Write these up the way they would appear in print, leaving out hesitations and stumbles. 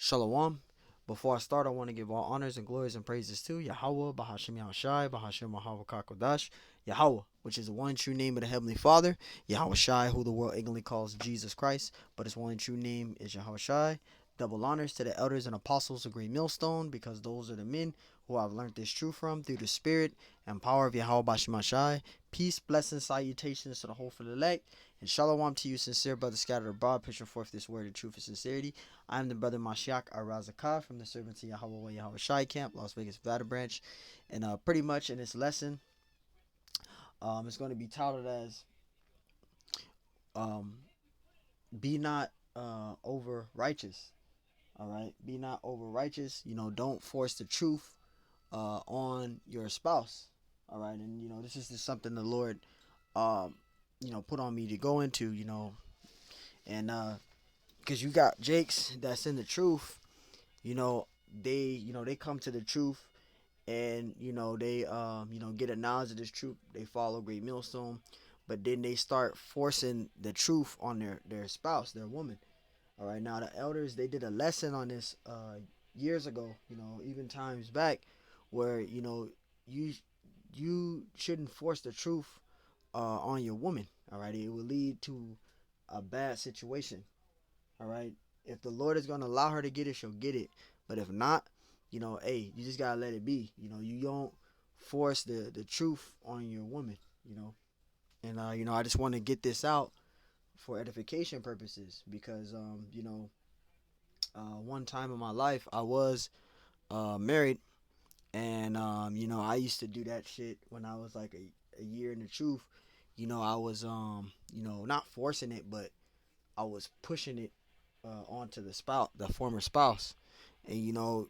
Shalom. Before I start, I want to give all honors and glories and praises to Yahweh, Bahashim Yahushai, Bahashim Yahweh Kakodash, Yahweh, which is the one true name of the Heavenly Father, Yahweh Shai, who the world ignorantly calls Jesus Christ, but his one true name is Yahweh Shai. Double honors to the elders and apostles of Great Millstone, because those are the men who I've learned this truth from through the spirit and power of Yahweh Bashim Shai. Peace, blessings, salutations to the whole for the elect, and shalom to you, sincere brothers scattered abroad, pushing forth this word of truth and sincerity. I'm the brother Mashiach Arazakah from the Servants of Yahweh Yahweh Shai Camp, Las Vegas, Nevada branch. And pretty much in this lesson, it's going to be titled as um, Be Not Over Righteous. All right? Be not over righteous. Don't force the truth on your spouse. All right? And, this is just something the Lord, um, put on me to go into, and because you got Jakes that's in the truth, you know, they come to the truth, and they get a knowledge of this truth. They follow Great Millstone, but then they start forcing the truth on their spouse, their woman. All right, now the elders, they did a lesson on this years ago, even times back, where you you shouldn't force the truth on your woman. All right, it will lead to a bad situation. All right, if the Lord is going to allow her to get it, she'll get it. But if not, hey, you just gotta let it be. You don't force the truth on your woman. And I just want to get this out for edification purposes, because one time in my life I was married, and I used to do that shit when I was like a year in the truth. I was not forcing it, but I was pushing it onto the former spouse, and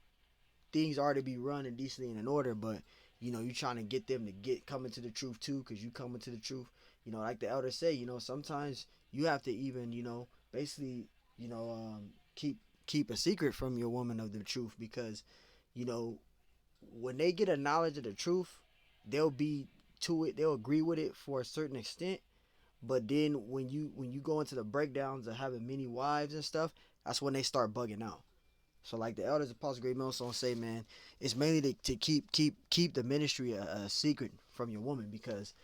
things are to be run and decently and in order, but you trying to get them to get coming to the truth too, because you coming to the truth. Like the elders say, sometimes you have to even basically keep a secret from your woman of the truth, because you know when they get a knowledge of the truth, they'll be to it, they'll agree with it for a certain extent. But then when you go into the breakdowns of having many wives and stuff, that's when they start bugging out. So like the elders of Apostle Great Millstone say, man, it's mainly to keep the ministry a secret from your woman, because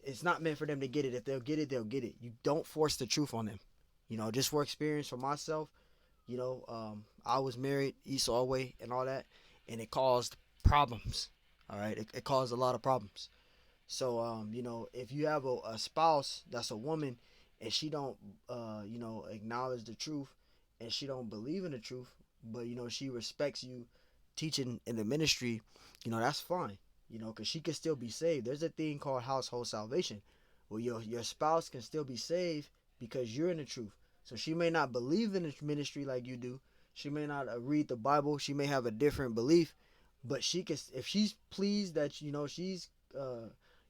it's not meant for them to get it. If they'll get it, they'll get it. You don't force the truth on them. Just for experience for myself, I was married Esau way and all that, and it caused problems. All right, it caused a lot of problems. So if you have a spouse that's a woman, and she don't acknowledge the truth, and she don't believe in the truth, but she respects you teaching in the ministry, that's fine. Because she can still be saved. There's a thing called household salvation, where your spouse can still be saved because you're in the truth. So she may not believe in the ministry like you do. She may not read the Bible. She may have a different belief, but she can, if she's pleased that she's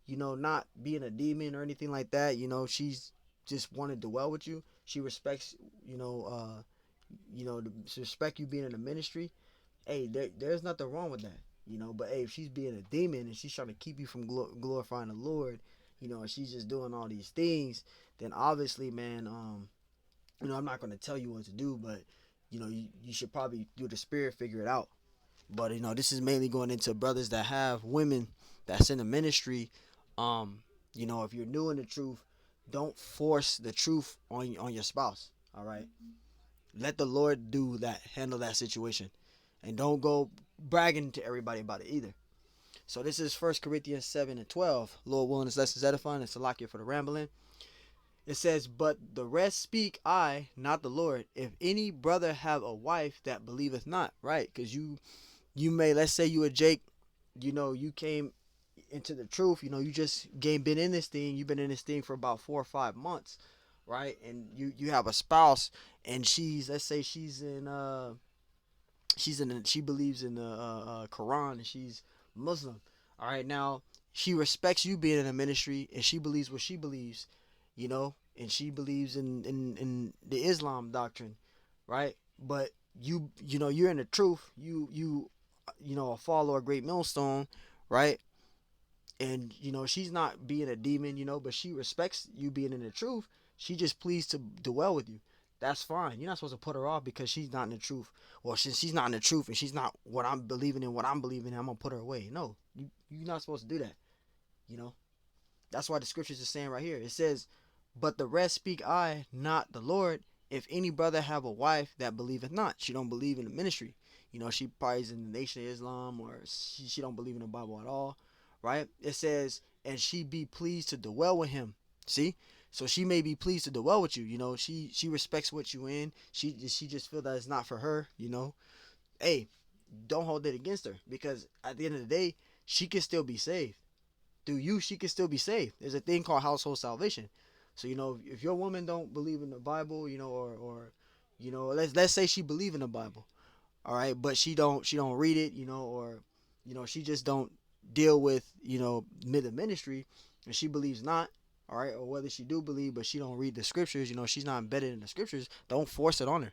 not being a demon or anything like that. She's just wanted to dwell with you. She respects respect you being in the ministry. Hey, there's nothing wrong with that. But hey, if she's being a demon and she's trying to keep you from glorifying the Lord, and she's just doing all these things, then obviously, man, I'm not going to tell you what to do, but you should probably through the spirit figure it out. But this is mainly going into brothers that have women that's in the ministry. If you're new in the truth, don't force the truth on your spouse. All right, let the Lord do that, handle that situation, and don't go bragging to everybody about it either. So this is 1 Corinthians 7:12. Lord willing, this lesson is edifying. It's a lock here for the rambling. It says, "But the rest speak I, not the Lord. If any brother have a wife that believeth not," right? Because you may, let's say you a Jake, you came into the truth, you just been in this thing, you've been in this thing for about 4 or 5 months, right? And you have a spouse, and let's say she believes in the Quran, and she's Muslim. All right, now she respects you being in a ministry, and she believes what she believes, and she believes in the Islam doctrine, right? But you're in the truth. A follower of Great Millstone, right? And she's not being a demon, but she respects you being in the truth. She just pleased to dwell with you. That's fine. You're not supposed to put her off because she's not in the truth. Well, since she's not in the truth and she's not what I'm believing in, I'm gonna put her away. No, you're not supposed to do that. You know, that's why the scriptures is saying right here. It says, "But the rest speak I, not the Lord. If any brother have a wife that believeth not, she don't believe in the ministry. She probably is in the Nation of Islam, or she don't believe in the Bible at all, right? It says, and she be pleased to dwell with him. See, so she may be pleased to dwell with you. She respects what you in. She just feel that it's not for her. Hey, don't hold it against her, because at the end of the day, she can still be saved through you. She can still be saved. There's a thing called household salvation. So if your woman don't believe in the Bible, or let's say she believe in the Bible, all right, but she don't read it, or she just don't deal with the ministry, and she believes not, all right, or whether she do believe but she don't read the scriptures, she's not embedded in the scriptures. Don't force it on her.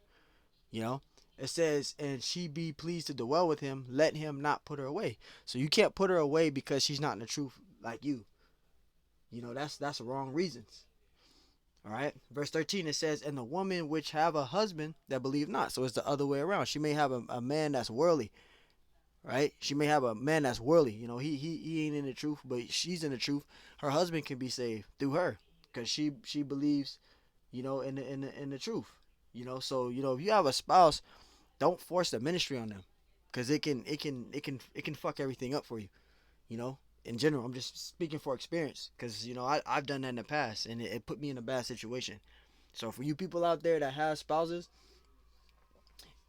you know it says, and she be pleased to dwell with him, let him not put her away. So you can't put her away because she's not in the truth like you. That's wrong reasons. All right, verse 13, it says, and the woman which have a husband that believe not. So it's the other way around. She may have a man that's worldly, right? She may have a man that's worldly. He ain't in the truth, but she's in the truth. Her husband can be saved through her because she believes, in the truth. So if you have a spouse, don't force the ministry on them, because it can fuck everything up for you. In general, I'm just speaking for experience, because I've done that in the past, and it put me in a bad situation. So for you people out there that have spouses,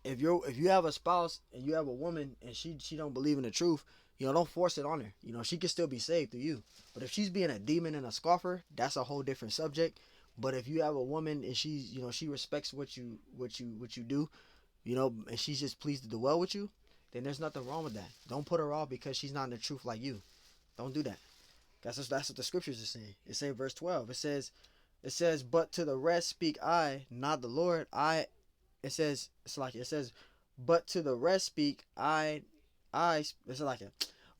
if you have a spouse and you have a woman and she don't believe in the truth, don't force it on her. She can still be saved through you. But if she's being a demon and a scoffer, that's a whole different subject. But if you have a woman and she's she respects what you do, and she's just pleased to dwell with you, then there's nothing wrong with that. Don't put her off because she's not in the truth like you. Don't do that. That's what the scriptures are saying. It says verse 12. It says, but to the rest speak I, not the Lord. It says, but to the rest speak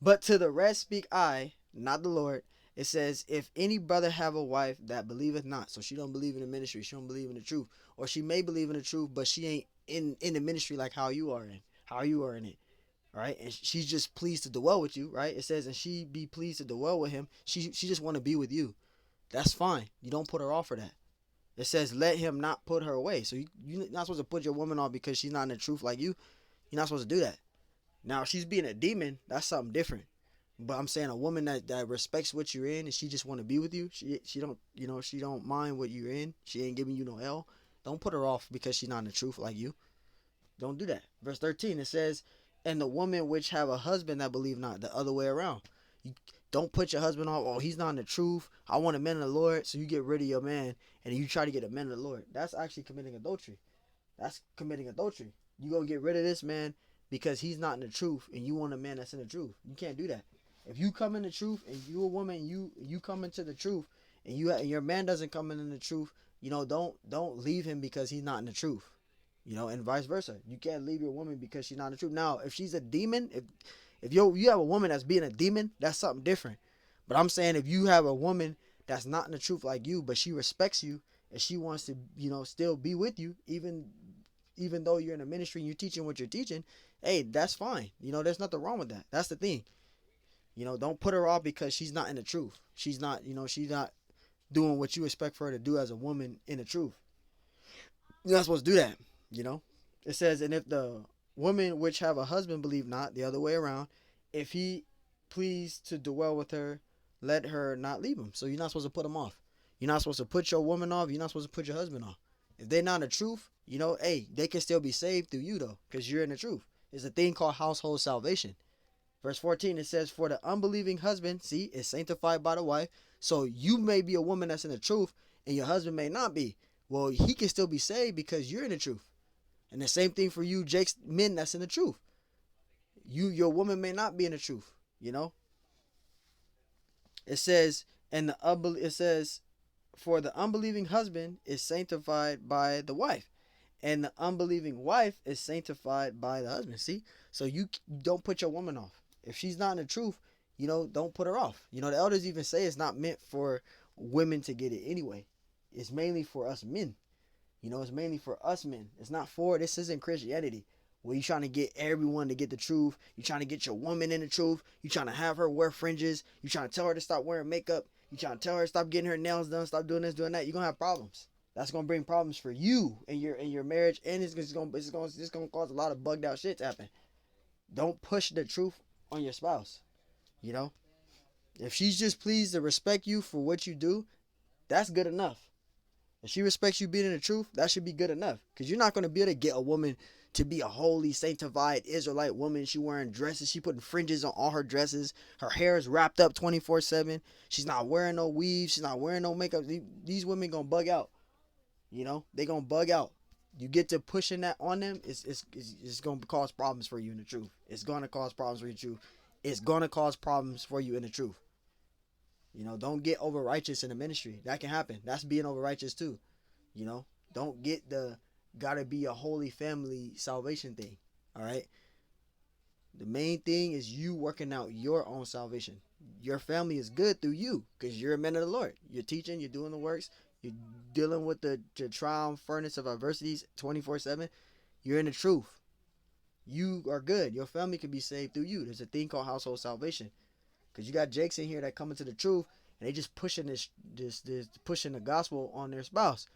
but to the rest speak I, not the Lord. It says, if any brother have a wife that believeth not, so she don't believe in the ministry, she don't believe in the truth, or she may believe in the truth, but she ain't in the ministry like how you are in it. All right, and she's just pleased to dwell with you, right? It says, and she be pleased to dwell with him. She just want to be with you. That's fine. You don't put her off for that. It says, let him not put her away. So you're not supposed to put your woman off because she's not in the truth like you. You're not supposed to do that. Now, if she's being a demon, that's something different. But I'm saying a woman that respects what you're in and she just want to be with you. She don't mind what you're in. She ain't giving you no L. Don't put her off because she's not in the truth like you. Don't do that. Verse 13, it says, and the woman which have a husband that believe not, the other way around. You don't put your husband off. Oh, he's not in the truth. I want a man of the Lord. So you get rid of your man and you try to get a man of the Lord. That's actually committing adultery. That's committing adultery. You gonna get rid of this man because he's not in the truth, and you want a man that's in the truth. You can't do that. If you come in the truth and you a woman, you come into the truth, and your man doesn't come in the truth, don't leave him because he's not in the truth. And vice versa. You can't leave your woman because she's not in the truth. Now, if she's a demon, if you have a woman that's being a demon, that's something different. But I'm saying if you have a woman that's not in the truth like you, but she respects you and she wants to, still be with you, even though you're in a ministry and you're teaching what you're teaching, hey, that's fine. There's nothing wrong with that. That's the thing. Don't put her off because she's not in the truth. She's not doing what you expect for her to do as a woman in the truth. You're not supposed to do that. It says, and if the woman which have a husband believe not, the other way around, if he please to dwell with her, let her not leave him. So you're not supposed to put him off. You're not supposed to put your woman off. You're not supposed to put your husband off. If they're not in the truth, hey, they can still be saved through you though, because you're in the truth. There's a thing called household salvation. Verse 14, it says, for the unbelieving husband, see, is sanctified by the wife. So you may be a woman that's in the truth and your husband may not be. Well, he can still be saved because you're in the truth. And the same thing for you, Jake's men that's in the truth. Your woman may not be in the truth. It says, for the unbelieving husband is sanctified by the wife, and the unbelieving wife is sanctified by the husband. See, so you don't put your woman off. If she's not in the truth, don't put her off. The elders even say it's not meant for women to get it anyway. It's mainly for us men. You know, it's mainly for us men. It's not for, this isn't Christianity. Where you trying to get everyone to get the truth. You trying to get your woman in the truth. You trying to have her wear fringes. You trying to tell her to stop wearing makeup. You trying to tell her to stop getting her nails done, stop doing this, doing that. You're gonna have problems. That's gonna bring problems for you and your marriage, and it's gonna cause a lot of bugged out shit to happen. Don't push the truth on your spouse. You know, if she's just pleased to respect you for what you do, that's good enough. If she respects you being in the truth, that should be good enough. Because you're not going to be able to get a woman to be a holy, sanctified Israelite woman. She wearing dresses. She putting fringes on all her dresses. Her hair is wrapped up 24/7. She's not wearing no weave. She's not wearing no makeup. These women going to bug out. You know, they going to bug out. You get to pushing that on them, it's going to cause problems for you in the truth. It's going to cause problems for you in the truth. It's going to cause problems for you in the truth. You know, don't get over righteous in the ministry. That can happen. That's being over righteous too. You know, don't get the gotta be a holy family salvation thing. All right. The main thing is you working out your own salvation. Your family is good through you because you're a man of the Lord. You're teaching, you're doing the works, you're dealing with the trial furnace of adversities 24/7. You're in the truth. You are good. Your family can be saved through you. There's a thing called household salvation. Because you got Jakes in here that come into the truth and they just pushing this pushing the gospel on their spouse.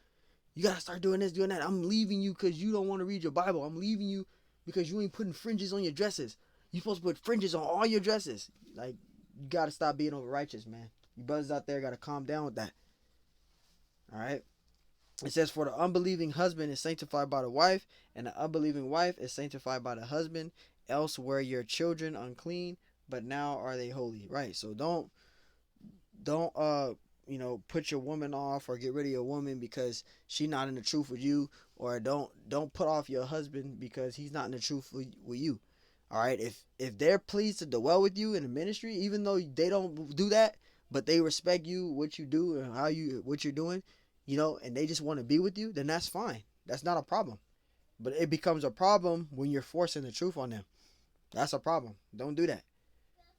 You gotta start doing this, doing that. I'm leaving you because you don't want to read your Bible. I'm leaving you because you ain't putting fringes on your dresses. You supposed to put fringes on all your dresses. Like, you gotta stop being over righteous, man. You brothers out there gotta calm down with that. All right. It says, for the unbelieving husband is sanctified by the wife, and the unbelieving wife is sanctified by the husband. Else were your children unclean, but now are they holy. Right. So don't put your woman off or get rid of your woman because she's not in the truth with you, or don't put off your husband because he's not in the truth with you. All right. If they're pleased to dwell with you in the ministry, even though they don't do that, but they respect you, what you do and what you're doing, and they just want to be with you, then that's fine. That's not a problem. But it becomes a problem when you're forcing the truth on them. That's a problem. Don't do that.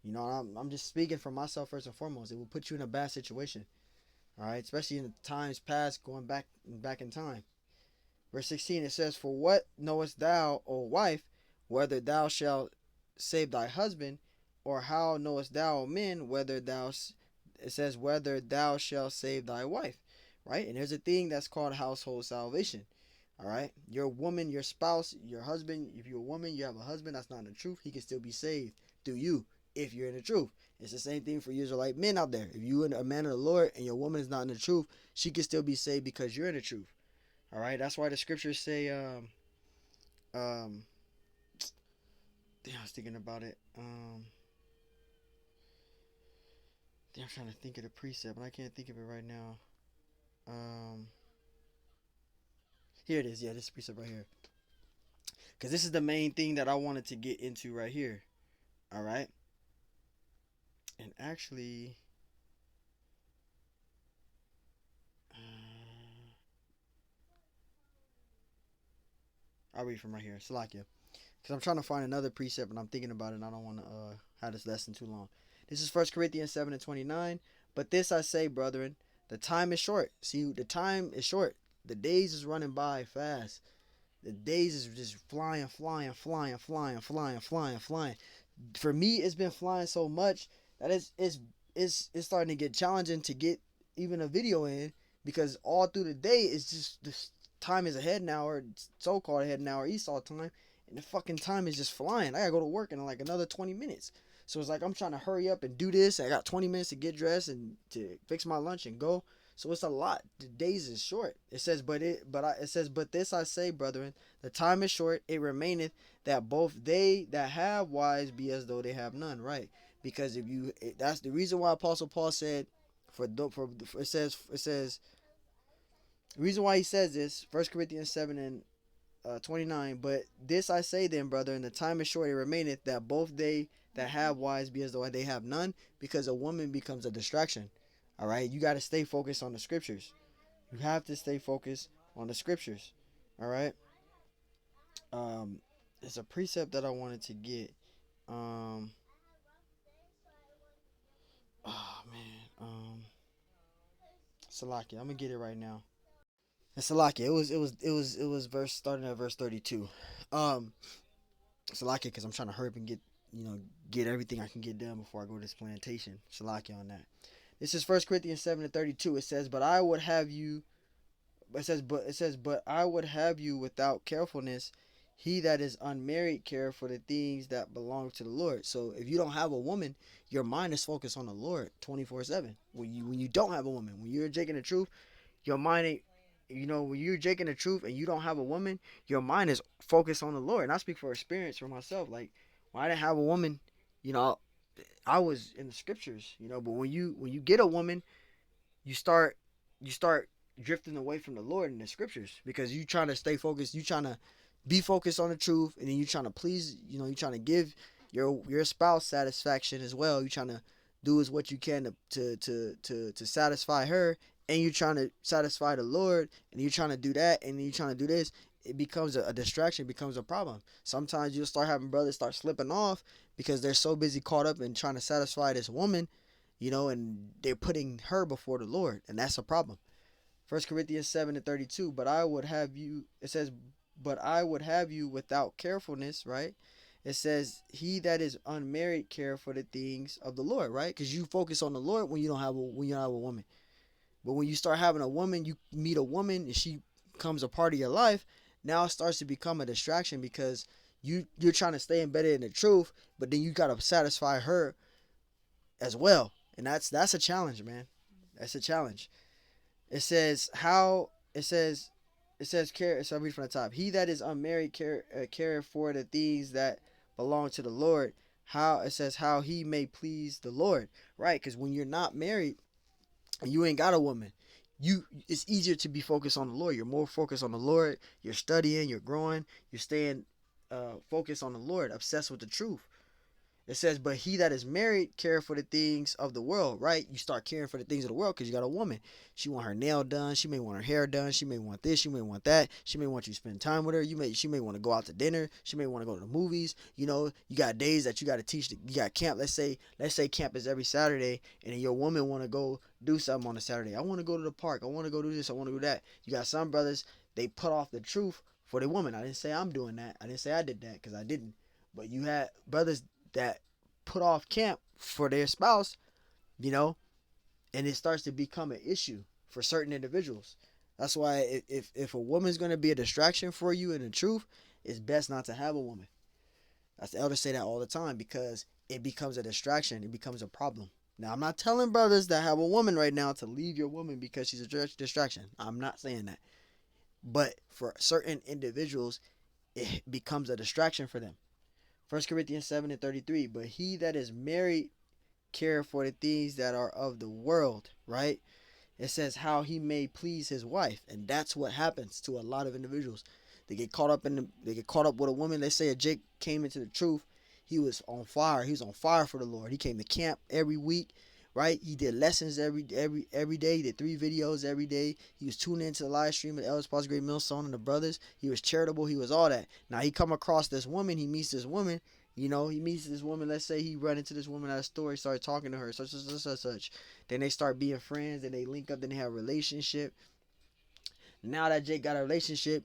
I'm just speaking for myself first and foremost. It will put you in a bad situation. All right, especially in the times past, going back in time. Verse 16, it says, "For what knowest thou, O wife, whether thou shalt save thy husband, or how knowest thou, O men, it says whether thou shalt save thy wife." Right, and there's a thing that's called household salvation. All right, your woman, your spouse, your husband. If you're a woman, you have a husband that's not in the truth. He can still be saved through you if you're in the truth. It's the same thing for Israelite men out there. If you're a man of the Lord and your woman is not in the truth, she can still be saved because you're in the truth. All right, that's why the scriptures say, damn, I was thinking about it. Damn, I'm trying to think of the precept, but I can't think of it right now. Um, Here it is. Yeah, this precept right here. Because this is the main thing that I wanted to get into right here. All right. And actually, I'll read from right here. Salakia. Because I'm trying to find another precept, and I'm thinking about it, and I don't want to have this lesson too long. This is 1 Corinthians 7:29. But this I say, brethren, the time is short. See, the time is short. The days is running by fast. The days is just flying, flying, flying, flying, flying, flying, flying. For me, it's been flying so much that it's starting to get challenging to get even a video in, because all through the day it's just this time is ahead now, or so-called ahead now, or Esau time, and the fucking time is just flying. I gotta go to work in like another 20 minutes. So it's like I'm trying to hurry up and do this. I got 20 minutes to get dressed and to fix my lunch and go. So it's a lot. The days is short. It says, but this I say, brethren, the time is short. It remaineth that both they that have wives be as though they have none. Right? Because that's the reason why Apostle Paul said, it says the reason why he says this, 1 Corinthians 7 and 29. But this I say then, brother, and the time is short. It remaineth that both they that have wives be as though they have none, because a woman becomes a distraction. All right, you got to stay focused on the scriptures. You have to stay focused on the scriptures. All right. It's a precept that I wanted to get. Um, oh man. Salaki, I'm gonna get it right now. And Salakia, it was verse starting at verse 32. Um, Salakia, because I'm trying to hurry up and get everything I can get done before I go to this plantation. Salakia on that. This is First Corinthians 7:32. It says, "But I would have you." But I would have you without carefulness. He that is unmarried care for the things that belong to the Lord. So if you don't have a woman, your mind is focused on the Lord 24/7. When you don't have a woman, when you're Jake in the truth, your mind ain't. When you're Jake in the truth and you don't have a woman, your mind is focused on the Lord. And I speak for experience for myself. Like when I didn't have a woman, you know, I was in the scriptures. But when you get a woman, you start drifting away from the Lord in the scriptures because you trying to stay focused. You trying to be focused on the truth, and then you trying to please. You trying to give your spouse satisfaction as well. You trying to do as what you can to satisfy her, and you trying to satisfy the Lord, and you trying to do that, and then you trying to do this. It becomes a distraction, becomes a problem. Sometimes you'll start having brothers start slipping off because they're so busy caught up in trying to satisfy this woman, and they're putting her before the Lord, and that's a problem. First Corinthians 7:32. But I would have you. It says, but I would have you without carefulness, right? It says, he that is unmarried care for the things of the Lord, right? Because you focus on the Lord when you don't have a woman. But when you start having a woman, you meet a woman and she becomes a part of your life. Now it starts to become a distraction because you're trying to stay embedded in the truth, but then you gotta satisfy her as well, and that's a challenge, man. That's a challenge. It says how it says care. So I read from the top. He that is unmarried care for the things that belong to the Lord. How it says how he may please the Lord, right? Because when you're not married and you ain't got a woman, it's easier to be focused on the Lord. You're more focused on the Lord. You're studying. You're growing. You're staying focused on the Lord, obsessed with the truth. It says, but he that is married care for the things of the world, right? You start caring for the things of the world because you got a woman. She want her nail done. She may want her hair done. She may want this. She may want that. She may want you to spend time with her. She may want to go out to dinner. She may want to go to the movies. You got days that you got to teach. You got camp. Let's say camp is every Saturday, and then your woman want to go do something on a Saturday. I want to go to the park. I want to go do this. I want to do that. You got some brothers, they put off the truth for the woman. I didn't say I'm doing that. I didn't say I did that because I didn't. But you had brothers that put off camp for their spouse, you know, and it starts to become an issue for certain individuals. That's why if a woman's going to be a distraction for you in the truth, it's best not to have a woman. That's the elders say that all the time because it becomes a distraction. It becomes a problem. Now, I'm not telling brothers that have a woman right now to leave your woman because she's a distraction. I'm not saying that. But for certain individuals, it becomes a distraction for them. First Corinthians 7:33. But he that is married care for the things that are of the world, right? It says how he may please his wife, and that's what happens to a lot of individuals. They get caught up with a woman. They say a Jake came into the truth. He was on fire. He was on fire for the Lord. He came to camp every week, right? He did lessons every day. He did 3 videos every day. He was tuning into the live stream of Ellis Potts Great Millstone and the brothers. He was charitable. He was all that. Now he come across this woman. He meets this woman. He meets this woman. Let's say he run into this woman at a store. He started talking to her, such. Then they start being friends. Then they link up. Then they have a relationship. Now that Jake got a relationship,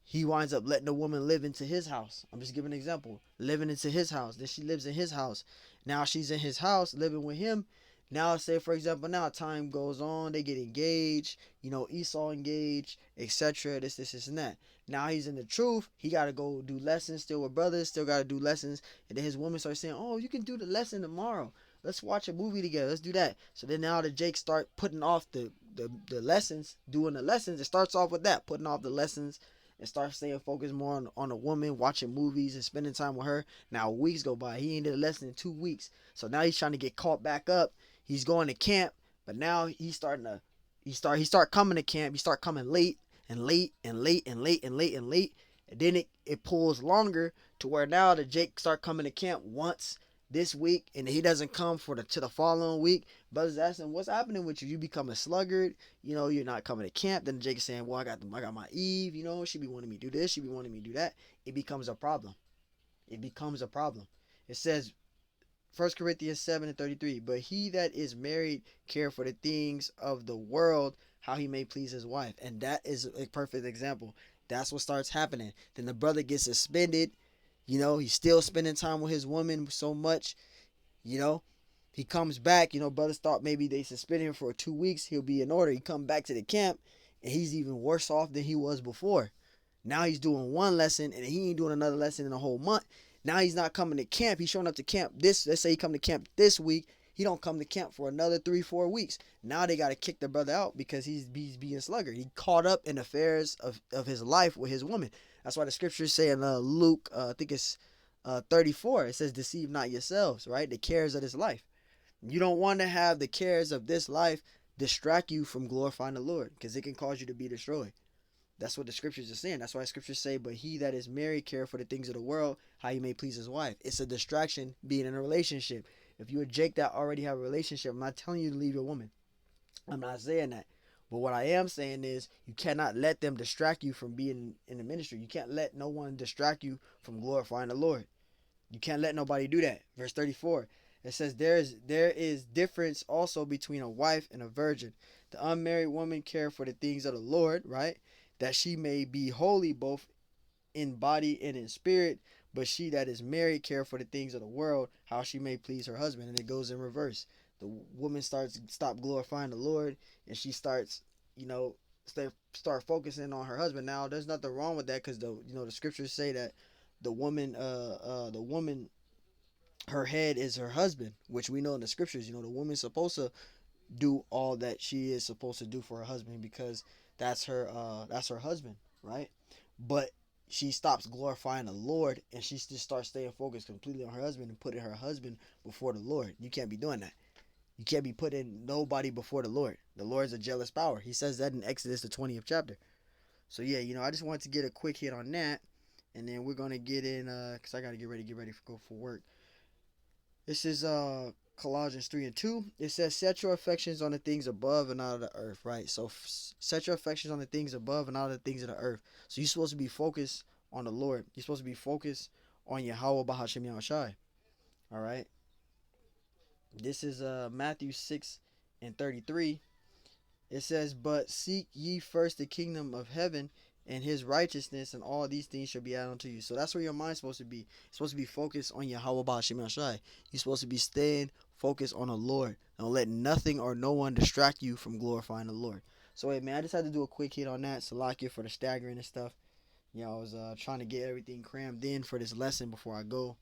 he winds up letting the woman live into his house. I'm just giving an example. Living into his house. Then she lives in his house. Now she's in his house living with him. Now, say for example, now time goes on, they get engaged, Esau engaged, etc. This, and that. Now he's in the truth. He got to go do lessons still with brothers, still got to do lessons. And then his woman starts saying, oh, you can do the lesson tomorrow. Let's watch a movie together. Let's do that. So then now the Jake start putting off the lessons, doing the lessons. It starts off with that, putting off the lessons and start staying focused more on a woman, watching movies and spending time with her. Now weeks go by. He ain't did a lesson in 2 weeks. So now he's trying to get caught back up. He's going to camp, but now he's starting to he start coming to camp. He start coming late and late and late and late and late and late. And then it pulls longer to where now the Jake start coming to camp once this week and he doesn't come to the following week. Brothers asking, what's happening with you? You become a sluggard, you're not coming to camp. Then Jake is saying, well, I got my Eve, she be wanting me to do this, she be wanting me to do that. It becomes a problem. It becomes a problem. It says First Corinthians 7:33. But he that is married care for the things of the world, how he may please his wife. And that is a perfect example. That's what starts happening. Then the brother gets suspended. He's still spending time with his woman so much. You know, he comes back. Brothers thought maybe they suspended him for 2 weeks. He'll be in order. He come back to the camp, and he's even worse off than he was before. Now he's doing one lesson, and he ain't doing another lesson in a whole month. Now he's not coming to camp. He's showing up to camp let's say he come to camp this week. He don't come to camp for another 3-4 weeks. Now they got to kick the brother out because he's being sluggard. He caught up in affairs of his life with his woman. That's why the scriptures say in Luke, I think it's 34, it says, deceive not yourselves, right? The cares of this life. You don't want to have the cares of this life distract you from glorifying the Lord, because it can cause you to be destroyed. That's what the scriptures are saying. That's why scriptures say, but he that is married care for the things of the world, how he may please his wife. It's a distraction being in a relationship. If you're a Jake that already have a relationship, I'm not telling you to leave your woman. I'm not saying that. But what I am saying is you cannot let them distract you from being in the ministry. You can't let no one distract you from glorifying the Lord. You can't let nobody do that. Verse 34. It says there is difference also between a wife and a virgin. The unmarried woman care for the things of the Lord, right? That she may be holy both in body and in spirit. But she that is married care for the things of the world, how she may please her husband. And it goes in reverse. The woman stop glorifying the Lord, and she starts, start focusing on her husband. Now, there's nothing wrong with that, because the scriptures say that the woman, her head is her husband, which we know in the scriptures. The woman's supposed to do all that she is supposed to do for her husband, because that's her husband, right? But she stops glorifying the Lord, and she just starts staying focused completely on her husband and putting her husband before the Lord. You can't be doing that. You can't be putting nobody before the Lord. The Lord is a jealous power. He says that in Exodus, the 20th chapter. So yeah, I just wanted to get a quick hit on that, and then we're gonna get in, cause I gotta get ready for go for work. This is Colossians 3:2. It says, set your affections on the things above and not of the earth, right? So set your affections on the things above and not of the things of the earth. So you're supposed to be focused on the Lord. You're supposed to be focused on Yahweh Bahashim Yahushai. All right. This is Matthew 6:33. It says, but seek ye first the kingdom of heaven and his righteousness, and all these things shall be added unto you. So that's where your mind's supposed to be. It's supposed to be focused on Yahweh Ba'ashim Yashai. You're supposed to be staying focused on the Lord. Don't let nothing or no one distract you from glorifying the Lord. So, hey, man, I just had to do a quick hit on that. Salakia for the staggering and stuff. I was trying to get everything crammed in for this lesson before I go.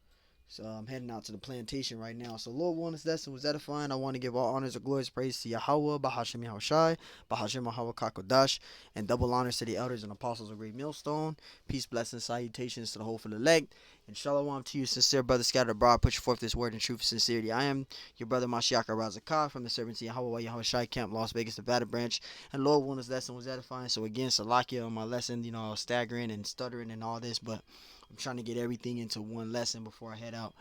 So I'm heading out to the plantation right now. So Lord willing, this lesson was edifying. I want to give all honors and glories, praise to Yahweh, Bahashim Yahushai, Bahashim Yahweh Kakodash, and double honors to the elders and apostles of Great Millstone. Peace, blessings, salutations to the whole for the elect. And shalom to you, sincere brother scattered abroad. Put forth this word in truth and sincerity. I am your brother Mashiach Razakah from the servants of Yahweh Yahushai Camp, Las Vegas, Nevada branch. And Lord willing, this lesson was edifying. So again, Salakia on my lesson, I was staggering and stuttering and all this, but I'm trying to get everything into one lesson before I head out.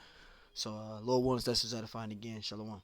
So, Lord willing, this is edifying again. Shalom.